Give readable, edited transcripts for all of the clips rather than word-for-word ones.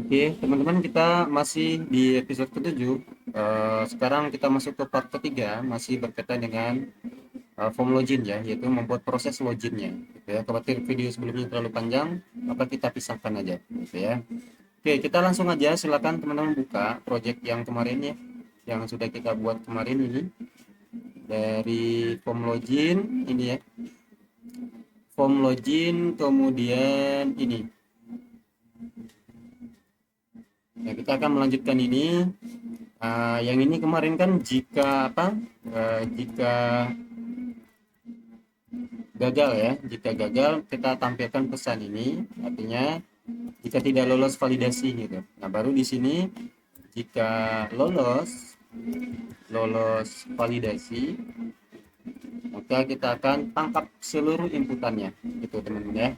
Oke, teman-teman, kita masih di episode ke-7. Sekarang kita masuk ke part ketiga, masih berkaitan dengan form login ya, yaitu membuat proses loginnya. Gitu ya. Khawatir video sebelumnya terlalu panjang, maka kita pisahkan aja. Gitu ya. Oke, kita langsung aja. Silakan teman-teman buka project yang kemarin ya, yang sudah kita buat kemarin ini dari form login ini ya. Form login, kemudian ini. Nah, kita akan melanjutkan ini. Yang ini kemarin kan jika apa? Jika gagal ya, jika gagal kita tampilkan pesan ini, artinya jika tidak lolos validasi gitu. Nah, baru di sini jika lolos lolos validasi, maka kita akan tangkap seluruh inputannya, gitu teman-teman ya.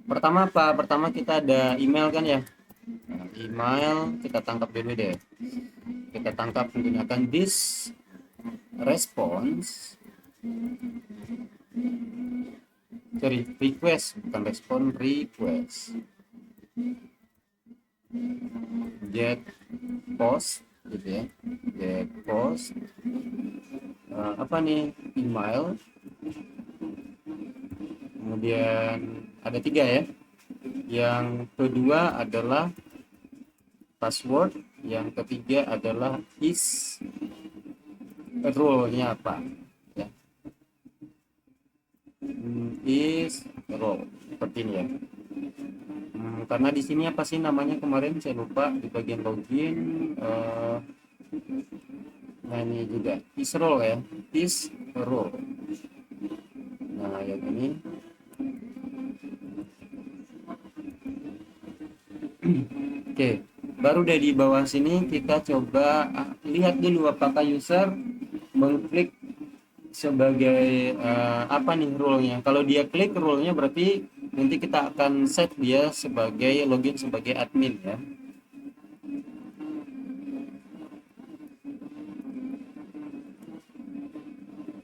Pertama apa? Pertama kita ada email kan ya. Nah, email kita tangkap dulu deh. Kita tangkap menggunakan this response, sorry, request, bukan respon, request, get post gitu ya, get post. Apa nih, email, kemudian ada tiga ya. Yang kedua adalah password, yang ketiga adalah is role-nya apa ya. Is role seperti ini ya. Karena di sini apa sih namanya kemarin saya lupa di bagian login. Nah, ini juga is role ya, is role. Nah, yang ini oke, baru dari bawah sini kita coba lihat dulu apakah user mengklik sebagai apa nih role-nya. Kalau dia klik role-nya berarti nanti kita akan set dia sebagai login sebagai admin ya.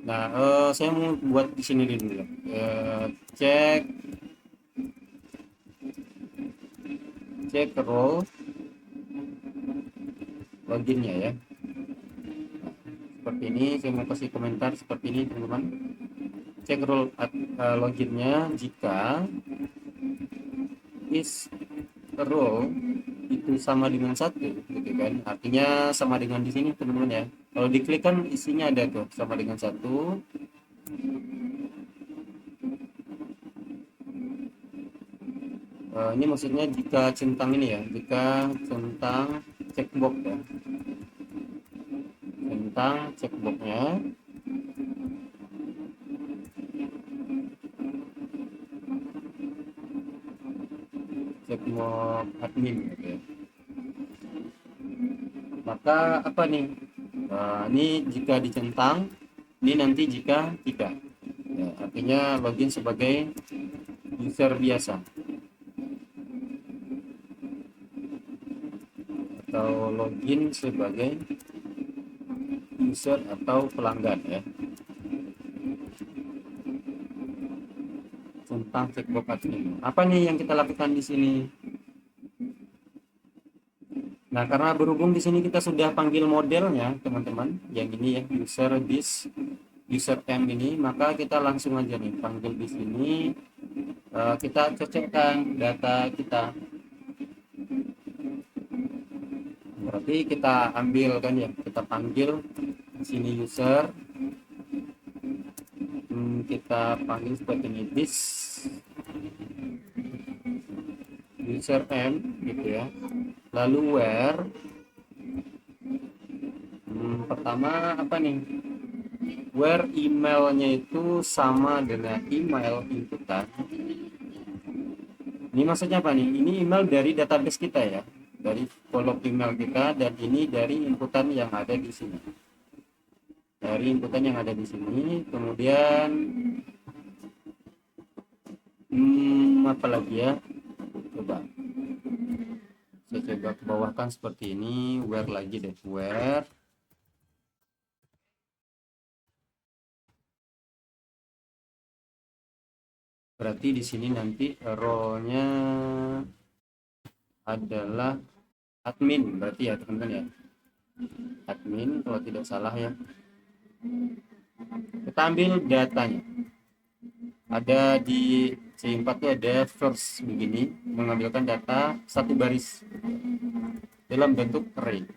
Nah, saya mau buat di sini dulu ya. Cek cek role loginnya ya. Seperti ini, saya mau kasih komentar seperti ini teman-teman. Cek role loginnya jika is role itu sama dengan satu gitu kan, artinya sama dengan di sini teman-teman ya. Kalau diklik kan isinya ada tuh sama dengan satu. Ini maksudnya jika centang ini ya, jika centang checkbox ya, centang checkboxnya checkbox admin gitu ya. Maka apa nih, ini jika dicentang, ini nanti jika tidak ya, artinya login sebagai user biasa atau login sebagai user atau pelanggan ya. Tentang checkbox admin. Apa nih yang kita lakukan di sini? Nah, karena berhubung di sini kita sudah panggil modelnya, teman-teman, yang ini ya, user this, user m ini, maka kita langsung aja nih panggil di sini. Kita cocokkan data kita. Berarti kita ambil kan ya, kita panggil di sini user, kita panggil seperti ini this user m gitu ya. Lalu where, pertama apa nih, where emailnya itu sama dengan email inputan. Ini maksudnya apa nih, ini email dari database kita ya, dari kolom email kita, dan ini dari inputan yang ada di sini, dari inputan yang ada di sini. Kemudian apa lagi ya, coba saya coba ke bawahkan seperti ini, where lagi deh, where. Berarti di sini nanti role-nya adalah admin berarti ya teman-teman ya, admin kalau tidak salah ya. Kita ambil datanya, ada di C4 itu ada first begini, mengambilkan data satu baris dalam bentuk array.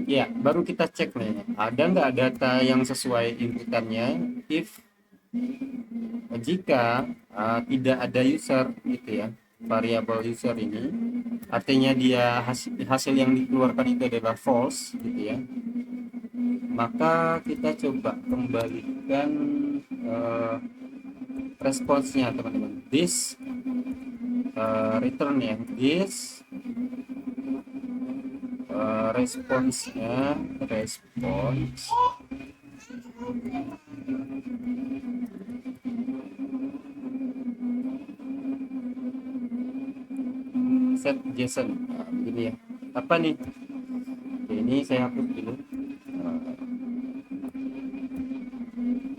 Ya, baru kita cek nih, ada nggak data yang sesuai inputannya. If jika tidak ada user gitu ya, variabel user ini, artinya dia hasil yang dikeluarkan itu adalah false gitu ya, maka kita coba kembalikan responsnya teman-teman. This return ya, this responsnya response set JSON. Nah, begini ya, apa nih. Oke, ini saya hapus dulu.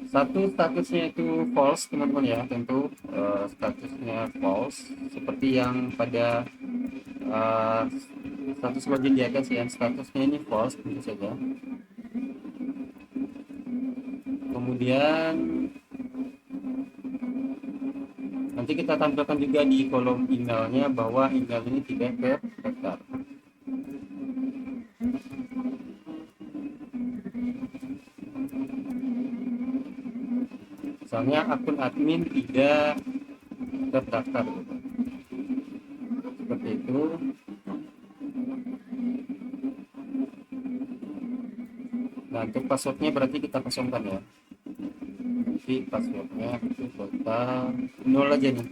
Satu statusnya itu false teman-teman ya, tentu statusnya false seperti yang pada status login di atas ya, statusnya ini false tentu saja. Kemudian nanti kita tampilkan juga di kolom emailnya bahwa email ini tidak terdaftar. Misalnya akun admin tidak terdaftar gitu. Seperti itu. Nah, untuk passwordnya berarti kita kosongkan ya. Nanti passwordnya itu total 0 aja nih.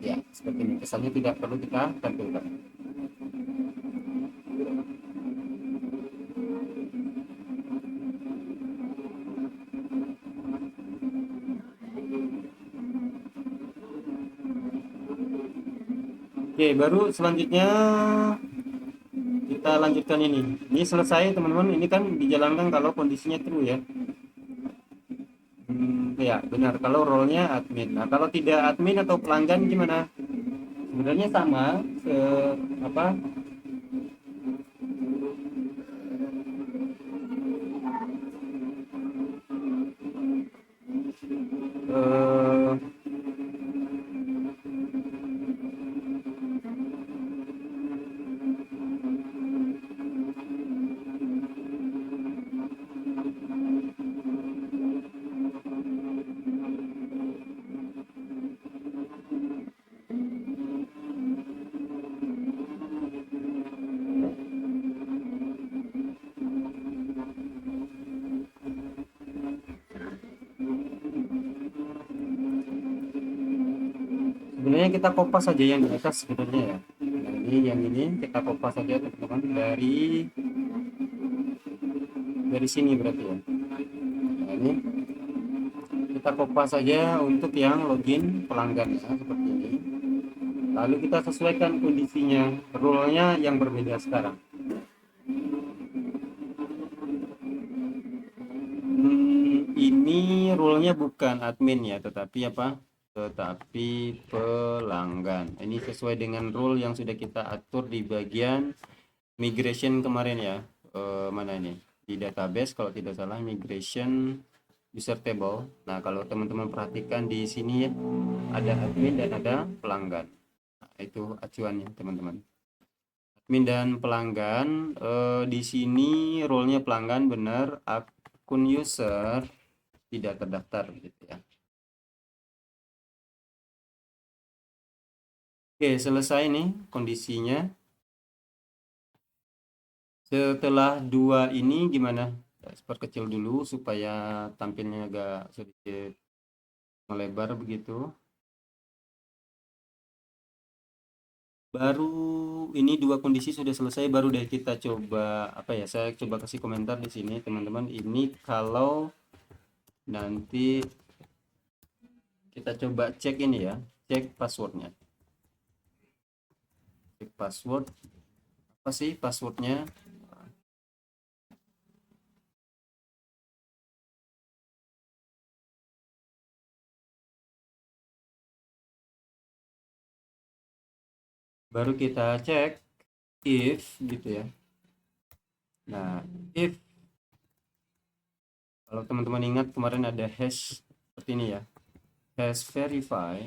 Ya, seperti ini. Kesannya tidak perlu kita tampilkan. Oke, baru selanjutnya kita lanjutkan ini. Ini selesai teman-teman. Ini kan dijalankan kalau kondisinya true ya. Ya benar, kalau role-nya admin. Nah kalau tidak admin atau pelanggan gimana? Sebenarnya sama, apa, eh, sebenarnya kita kopas saja yang di atas sebenarnya ya. Nah, ini yang ini kita kopas saja teman-teman dari sini berarti ya. Nah, ini kita kopas saja untuk yang login pelanggan ya, seperti ini. Lalu kita sesuaikan kondisinya, role-nya yang berbeda sekarang. Ini role-nya bukan admin ya, tetapi apa? Tetapi pelanggan. Ini sesuai dengan role yang sudah kita atur di bagian migration kemarin ya. Mana ini? Di database kalau tidak salah migration user table. Nah, kalau teman-teman perhatikan di sini ya, ada admin dan ada pelanggan. Nah, itu acuannya teman-teman. Admin dan pelanggan, di sini role-nya pelanggan benar, akun user tidak terdaftar gitu ya. Oke, selesai nih kondisinya. Setelah dua ini gimana? Perkecil dulu supaya tampilnya agak sedikit melebar begitu. Baru ini dua kondisi sudah selesai, baru deh kita coba apa ya? Saya coba kasih komentar di sini teman-teman. Ini kalau nanti kita coba cek ini ya, cek passwordnya. password. Apa sih passwordnya? Baru kita cek if gitu ya. Nah, if kalau teman-teman ingat kemarin ada hash seperti ini ya, hash verify.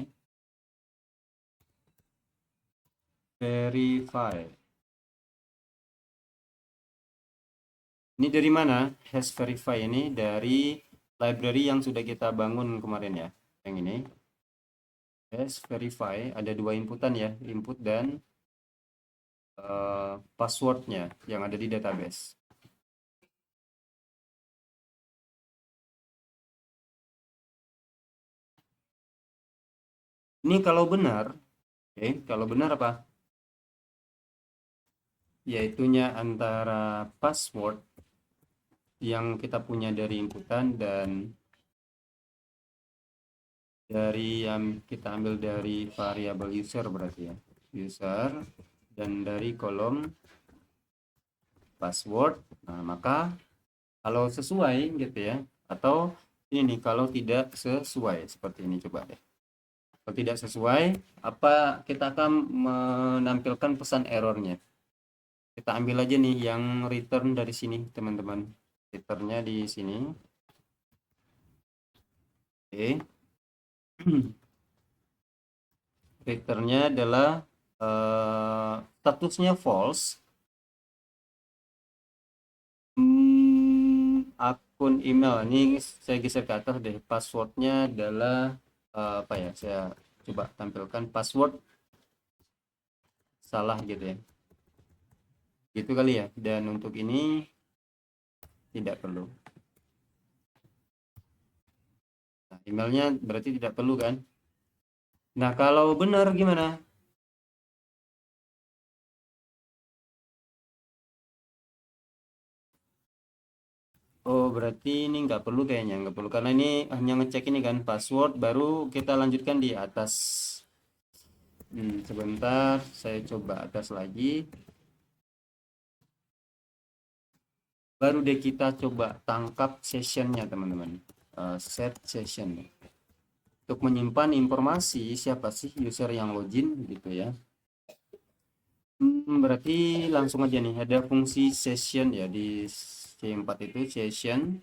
Ini dari mana? Hash verify ini dari library yang sudah kita bangun kemarin ya. Yang ini hash verify ada dua inputan ya, input dan passwordnya yang ada di database. Ini kalau benar, oke, kalau benar apa? Yaitunya antara password yang kita punya dari inputan dan dari yang kita ambil dari variabel user berarti ya. User dan dari kolom password. Nah, maka kalau sesuai gitu ya, atau ini nih kalau tidak sesuai seperti ini, coba deh. Kalau tidak sesuai, apa kita akan menampilkan pesan errornya. Kita ambil aja nih yang return dari sini, teman-teman. Returnnya di sini. Oke. Returnnya adalah statusnya false. Akun email ini saya geser ke atas deh. Passwordnya adalah apa ya? Saya coba tampilkan password salah gitu ya. Gitu kali ya. Dan untuk ini tidak perlu. Nah, emailnya berarti tidak perlu kan? Nah, kalau benar gimana? Oh, berarti ini nggak perlu kayaknya, nggak perlu karena ini hanya ngecek ini kan password, baru kita lanjutkan di atas. Sebentar, saya coba atas lagi. Baru deh kita coba tangkap sessionnya teman-teman. Set session untuk menyimpan informasi siapa sih user yang login gitu ya. Berarti langsung aja nih ada fungsi session ya di C4 itu session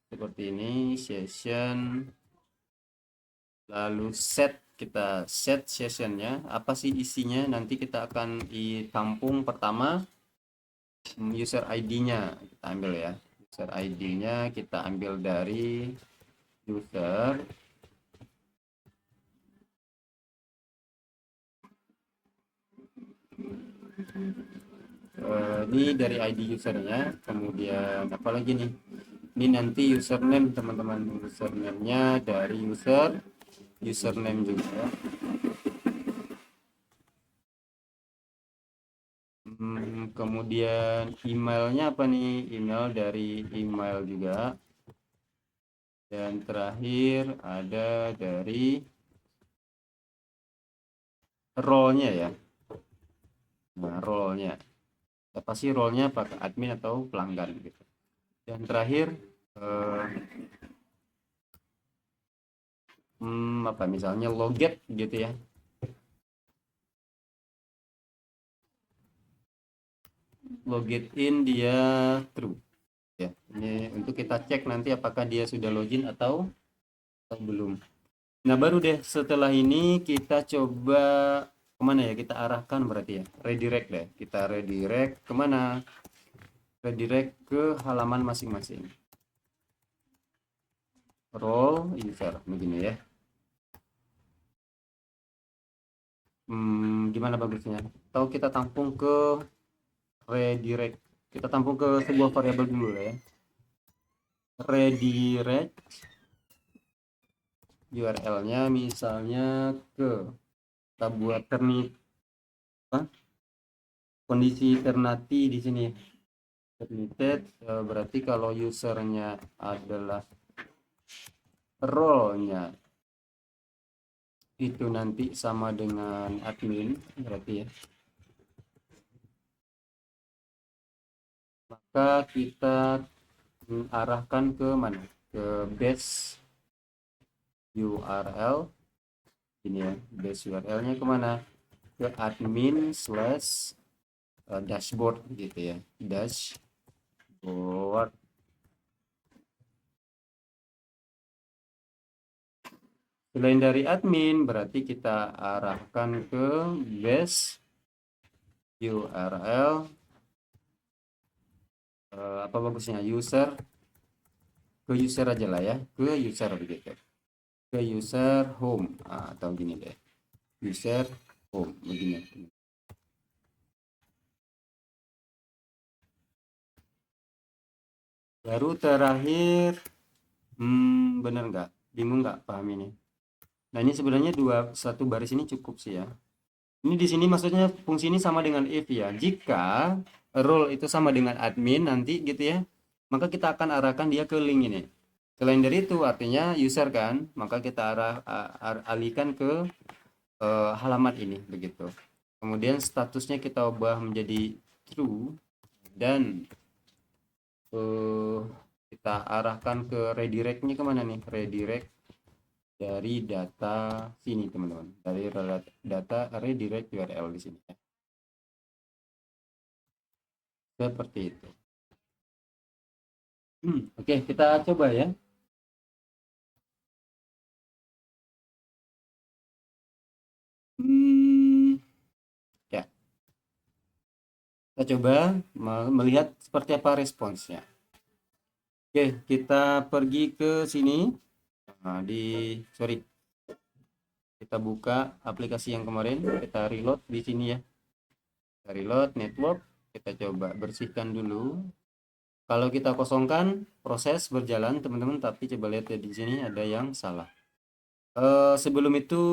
seperti ini session, lalu set, kita set sessionnya apa sih isinya, nanti kita akan ditampung pertama user ID-nya kita ambil ya, user ID-nya kita ambil dari user. Ini dari ID usernya, kemudian apalagi nih, ini nanti username teman-teman, username-nya dari username juga. Kemudian emailnya apa nih, email dari email juga, dan terakhir ada dari role-nya ya. Nah, role-nya apa sih, role-nya apakah admin atau pelanggan gitu. Dan terakhir eh, apa misalnya loget gitu ya. Login dia true ya. Ini untuk kita cek nanti apakah dia sudah login atau belum. Nah, baru deh setelah ini kita coba kemana ya, kita arahkan berarti ya, redirect deh, kita redirect kemana, redirect ke halaman masing-masing, role user begini ya. Gimana bagusnya, atau kita tampung ke redirect, kita tampung ke sebuah variabel dulu ya, redirect URL-nya misalnya ke, kita buat kondisi ternati di sini termited, berarti kalau usernya adalah role-nya itu nanti sama dengan admin berarti ya. Maka kita arahkan ke mana? Ke base URL ini ya. Base URL-nya kemana? Ke admin slash dashboard gitu ya. Dashboard. Selain dari admin, berarti kita arahkan ke base URL apa bagusnya user, ke user aja lah ya, ke user begitu, ke user home atau gini deh, user home begini. Baru terakhir, bener nggak? Bingung nggak paham ini? Nah ini sebenarnya satu baris ini cukup sih ya. Ini di sini maksudnya fungsi ini sama dengan if ya. Jika role itu sama dengan admin nanti gitu ya, maka kita akan arahkan dia ke link ini. Selain dari itu artinya user kan, maka kita alihkan ke halaman ini begitu. Kemudian statusnya kita ubah menjadi true dan kita arahkan ke redirectnya kemana nih? Redirect dari data sini teman-teman, dari data redirect URL di sini ya. Seperti itu. Oke, kita coba ya. Ya, kita coba melihat seperti apa responsnya. Oke, kita pergi ke sini. Nah, sorry, kita buka aplikasi yang kemarin, kita reload di sini ya. Kita reload network, kita coba bersihkan dulu. Kalau kita kosongkan, proses berjalan teman-teman, tapi coba lihat ya di sini ada yang salah. Sebelum itu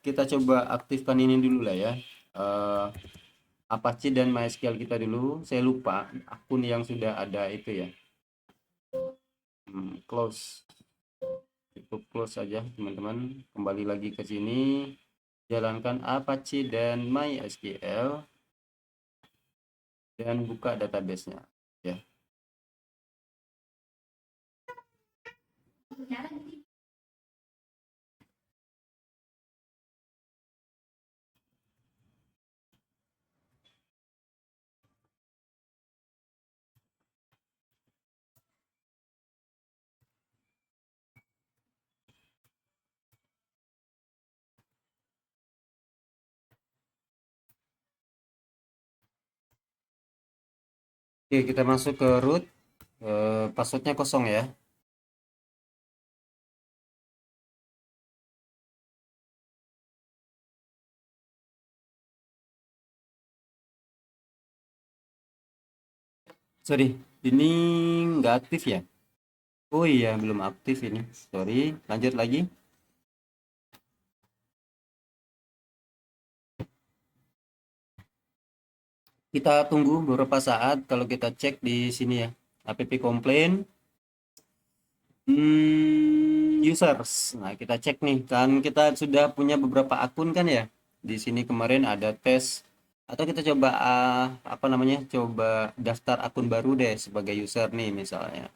kita coba aktifkan ini dulu lah ya. Apache dan MySQL kita dulu. Saya lupa akun yang sudah ada itu ya. Close. Cukup close saja teman-teman. Kembali lagi ke sini. Jalankan Apache dan MySQL dan buka database-nya ya. Oke, kita masuk ke root. Passwordnya kosong ya. Sorry, ini nggak aktif ya? Oh iya, belum aktif ini. Sorry, lanjut lagi. Kita tunggu beberapa saat. Kalau kita cek di sini ya, app komplain users. Nah, kita cek nih, kan kita sudah punya beberapa akun kan ya. Di sini kemarin ada tes, atau kita coba apa namanya? Coba daftar akun baru deh sebagai user nih misalnya.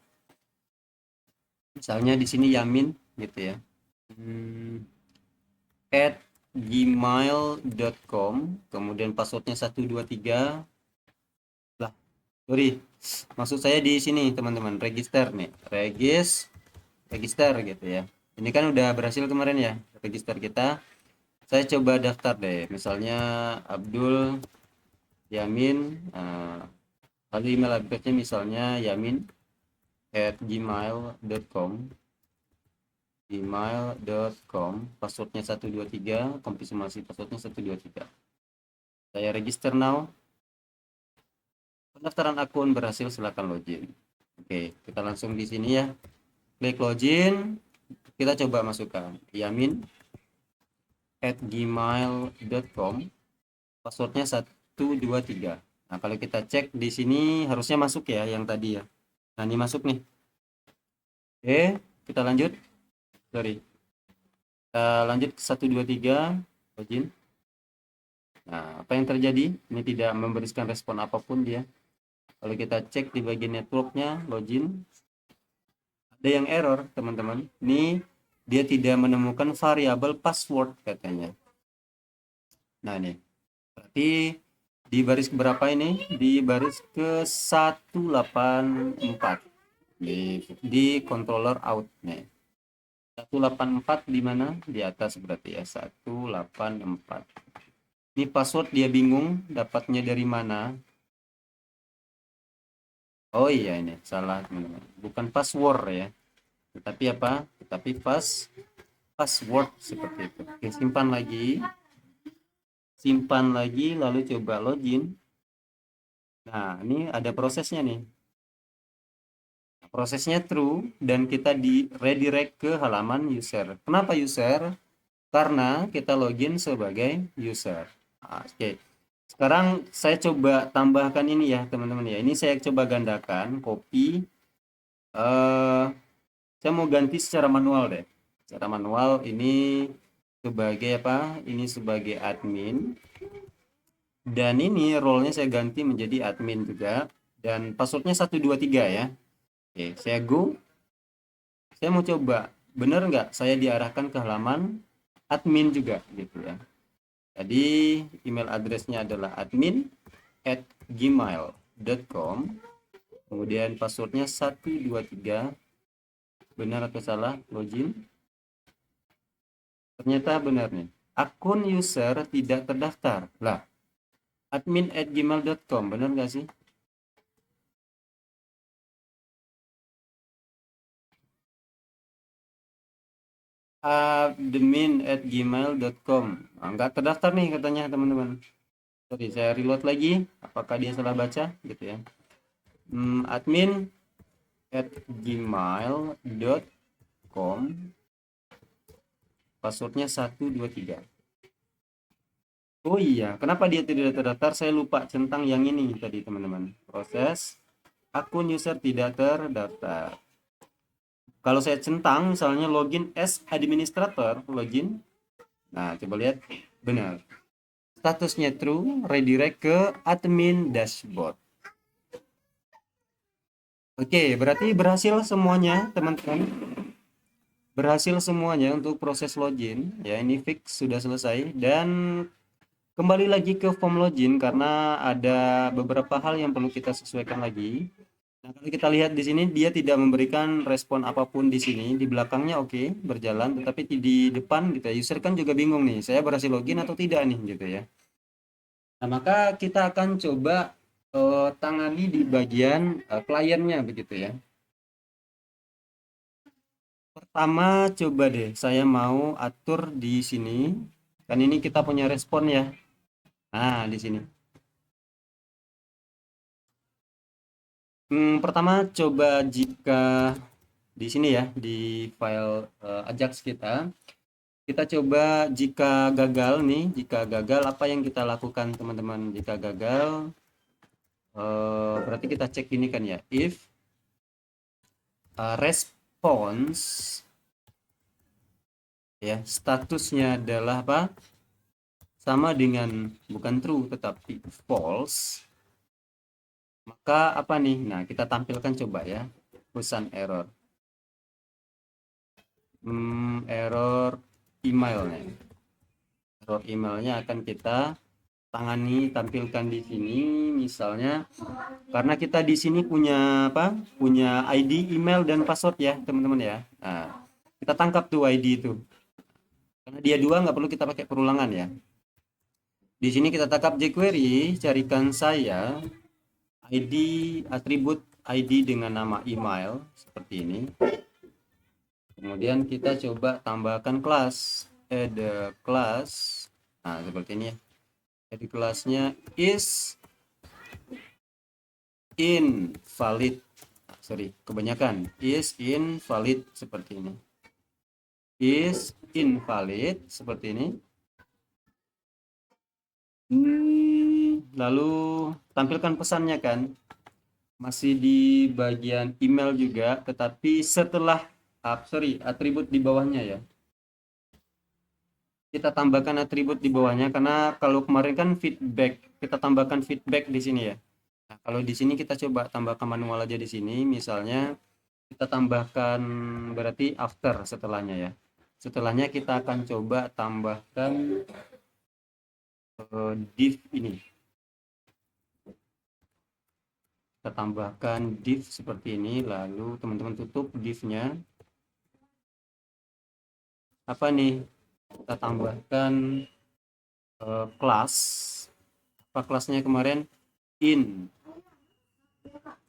Misalnya di sini Yamin gitu ya. At gmail.com, kemudian passwordnya 123. Lah, sorry, maksud saya di sini teman-teman, register nih, register gitu ya. Ini kan udah berhasil kemarin ya, register kita. Saya coba daftar deh, misalnya Abdul Yamin, lalu email address-nya misalnya yamin at gmail.com, passwordnya 123, konfirmasi passwordnya 123. Saya register now. Pendaftaran akun berhasil, silakan login. Oke, kita langsung di sini ya. Klik login. Kita coba masukkan yamin at gmail.com. Passwordnya 123. Nah, kalau kita cek di sini harusnya masuk ya yang tadi ya. Nah, ini masuk nih. Oke, kita lanjut. Sorry. Kita Kita lanjut ke 123 login. Nah, apa yang terjadi? Ini tidak memberikan respon apapun dia. Kalau kita cek di bagian networknya, login, ada yang error, teman-teman. Ini dia tidak menemukan variabel password katanya. Nah, ini. Berarti di baris berapa ini? Di baris ke 184. Di controller out nih. 184 di mana? Di atas berarti ya. 184. Ini password dia bingung dapatnya dari mana. Oh iya, ini salah teman-teman. Bukan password ya. Tetapi apa? Tetapi password seperti itu. Oke, simpan lagi. Simpan lagi lalu coba login. Nah, ini ada prosesnya nih. Prosesnya true dan kita di redirect ke halaman user. Kenapa user? Karena kita login sebagai user. Oke. Sekarang saya coba tambahkan ini ya, teman-teman ya. Ini saya coba gandakan, copy. Saya mau ganti secara manual deh. Secara manual ini sebagai apa? Ini sebagai admin. Dan ini role-nya saya ganti menjadi admin juga. Dan passwordnya 123 ya. Oke, saya go. Saya mau coba, benar nggak saya diarahkan ke halaman admin juga gitu ya. Jadi email address-nya adalah admin@gmail.com. Kemudian passwordnya 123. Benar atau salah? Login. Ternyata benar nih. Akun user tidak terdaftar. Lah, admin@gmail.com, benar nggak sih? admin@gmail.com. Nah, nggak terdaftar nih katanya teman-teman. Sorry, saya reload lagi. Apakah dia salah baca gitu ya? Admin@gmail.com. Passwordnya 123. Oh iya, kenapa dia tidak terdaftar? Saya lupa centang yang ini tadi teman-teman. Proses akun user tidak terdaftar. Kalau saya centang misalnya login as administrator, login. Nah, coba lihat, benar. Statusnya true, redirect ke admin dashboard. Oke, berarti berhasil semuanya, teman-teman. Berhasil semuanya untuk proses login. Ya, ini fix sudah selesai dan kembali lagi ke form login karena ada beberapa hal yang perlu kita sesuaikan lagi. Nah, kalau kita lihat di sini dia tidak memberikan respon apapun di sini. Di belakangnya oke, berjalan, tetapi di depan gitu ya. User kan juga bingung nih, saya berhasil login atau tidak nih gitu ya. Nah, maka kita akan coba tangani di bagian kliennya begitu ya. Pertama coba deh saya mau atur di sini. Kan ini kita punya respon ya. Nah, di sini. Pertama coba jika di sini ya di file Ajax kita coba jika gagal nih, jika gagal apa yang kita lakukan teman-teman? Jika gagal berarti kita cek ini kan ya, if response ya statusnya adalah apa? Sama dengan bukan true tetapi false, maka apa nih? Nah, kita tampilkan coba ya, pesan error. Error emailnya. Error emailnya akan kita tangani, tampilkan di sini misalnya karena kita di sini punya apa? Punya ID, email dan password ya, teman-teman ya. Nah, kita tangkap tuh ID itu. Karena dia dua nggak perlu kita pakai perulangan ya. Di sini kita tangkap jQuery, carikan saya ID atribut ID dengan nama email seperti ini. Kemudian kita coba tambahkan kelas, add class. Nah, seperti ini ya. Jadi kelasnya is invalid. Sorry, kebanyakan is invalid seperti ini. Is invalid seperti ini. Lalu tampilkan pesannya kan. Masih di bagian email juga, tetapi setelah atribut di bawahnya ya. kita tambahkan atribut di bawahnya, karena kalau kemarin kan feedback, kita tambahkan feedback di sini ya. Nah, kalau di sini kita coba tambahkan manual aja di sini, misalnya kita tambahkan berarti after setelahnya ya. Setelahnya kita akan coba tambahkan div ini. Kita tambahkan div seperti ini, lalu teman-teman tutup divnya. Apa nih? Kita tambahkan kelas. Apa kelasnya kemarin?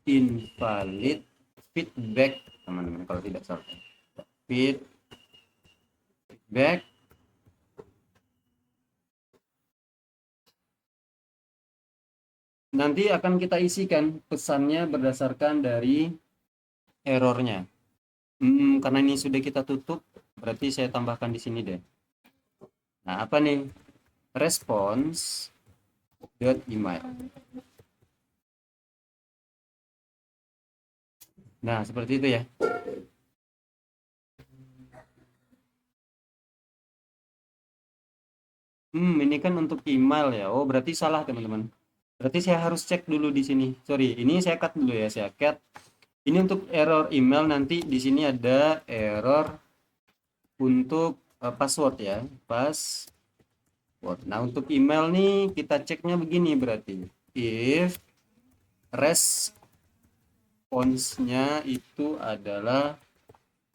Invalid feedback, teman-teman, kalau tidak salah. Feedback. Nanti akan kita isikan pesannya berdasarkan dari errornya. Karena ini sudah kita tutup, berarti saya tambahkan di sini deh. Nah, apa nih? Response dot email. Nah, seperti itu ya. Ini kan untuk email ya. Oh, berarti salah, teman-teman. Berarti saya harus cek dulu di sini. Sorry, ini saya cut dulu ya, saya cut. Ini untuk error email, nanti di sini ada error untuk password ya, password. Nah, untuk email nih kita ceknya begini berarti. If response-nya itu adalah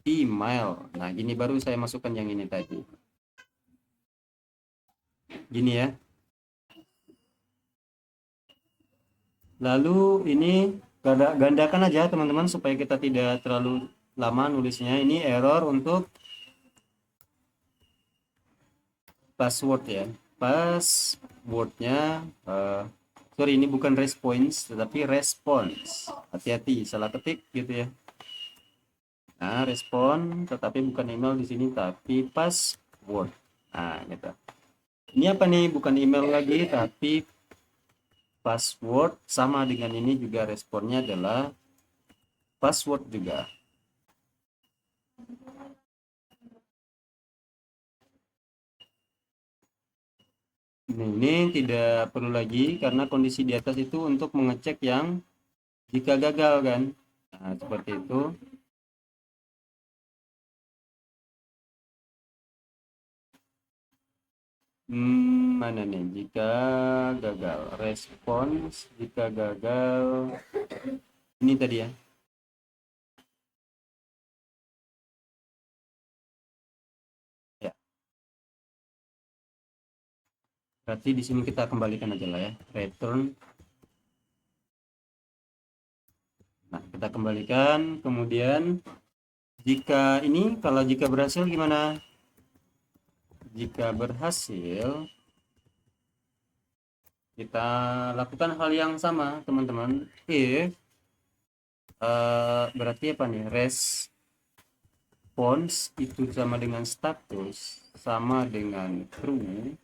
email. Nah, ini baru saya masukkan yang ini tadi. Gini ya. Lalu ini gandakan aja teman-teman supaya kita tidak terlalu lama nulisnya. Ini error untuk password ya. Passwordnya sorry, ini bukan response tetapi response. Hati-hati salah ketik gitu ya. Nah, respon tetapi bukan email di sini tapi password. Nah, gitu. Ini apa nih? Bukan email lagi tapi password, sama dengan ini juga responnya adalah password juga. Ini tidak perlu lagi karena kondisi di atas itu untuk mengecek yang jika gagal kan. Nah, seperti itu. Mana nih? Jika gagal, respons jika gagal. Ini tadi ya. Ya, berarti di sini kita kembalikan aja lah ya. Return. Nah, kita kembalikan. Kemudian jika ini, kalau jika berhasil gimana? Jika berhasil, kita lakukan hal yang sama, teman-teman. If berarti apa nih? Response itu sama dengan status, sama dengan true.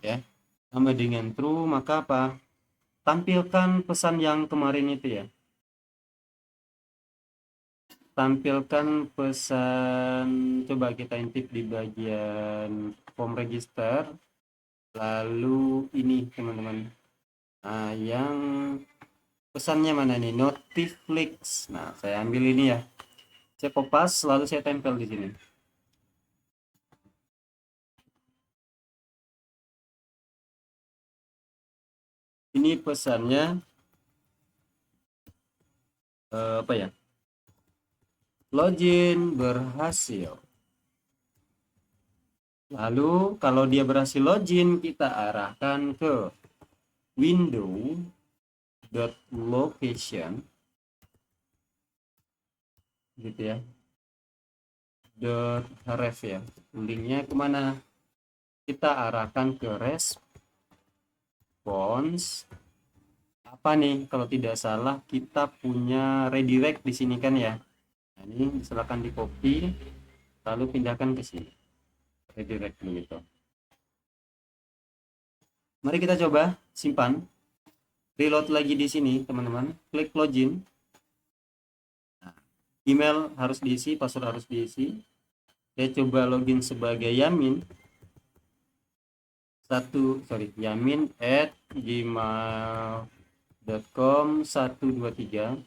Ya, sama dengan true, maka apa? Tampilkan pesan yang kemarin itu ya. Tampilkan pesan, coba kita intip di bagian form register. Lalu ini teman-teman. Nah, yang pesannya mana nih? Notiflix. Nah, saya ambil ini ya. Saya kopas lalu saya tempel di sini. Ini pesannya apa ya? Login berhasil. Lalu kalau dia berhasil login, kita arahkan ke window.location gitu ya. .ref ya. Linknya kemana? Kita arahkan ke response. Apa nih? Kalau tidak salah kita punya redirect di sini kan ya. Nah, ini silakan di copy lalu pindahkan ke sini. Redirect begitu. Mari kita coba simpan. Reload lagi di sini, teman-teman. Klik login. email harus diisi, password harus diisi. Saya coba login sebagai Yamin yamin@gmail.com 123.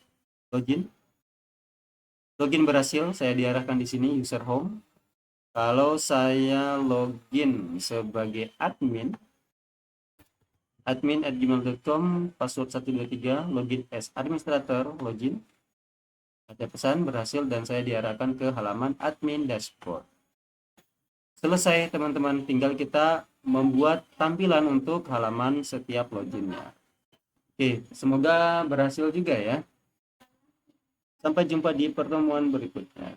Login berhasil, saya diarahkan di sini user home. Kalau saya login sebagai admin@gmail.com, password 123, login as administrator, login. Ada pesan berhasil dan saya diarahkan ke halaman admin dashboard. Selesai teman-teman, tinggal kita membuat tampilan untuk halaman setiap loginnya. Oke, semoga berhasil juga ya. Sampai jumpa di pertemuan berikutnya.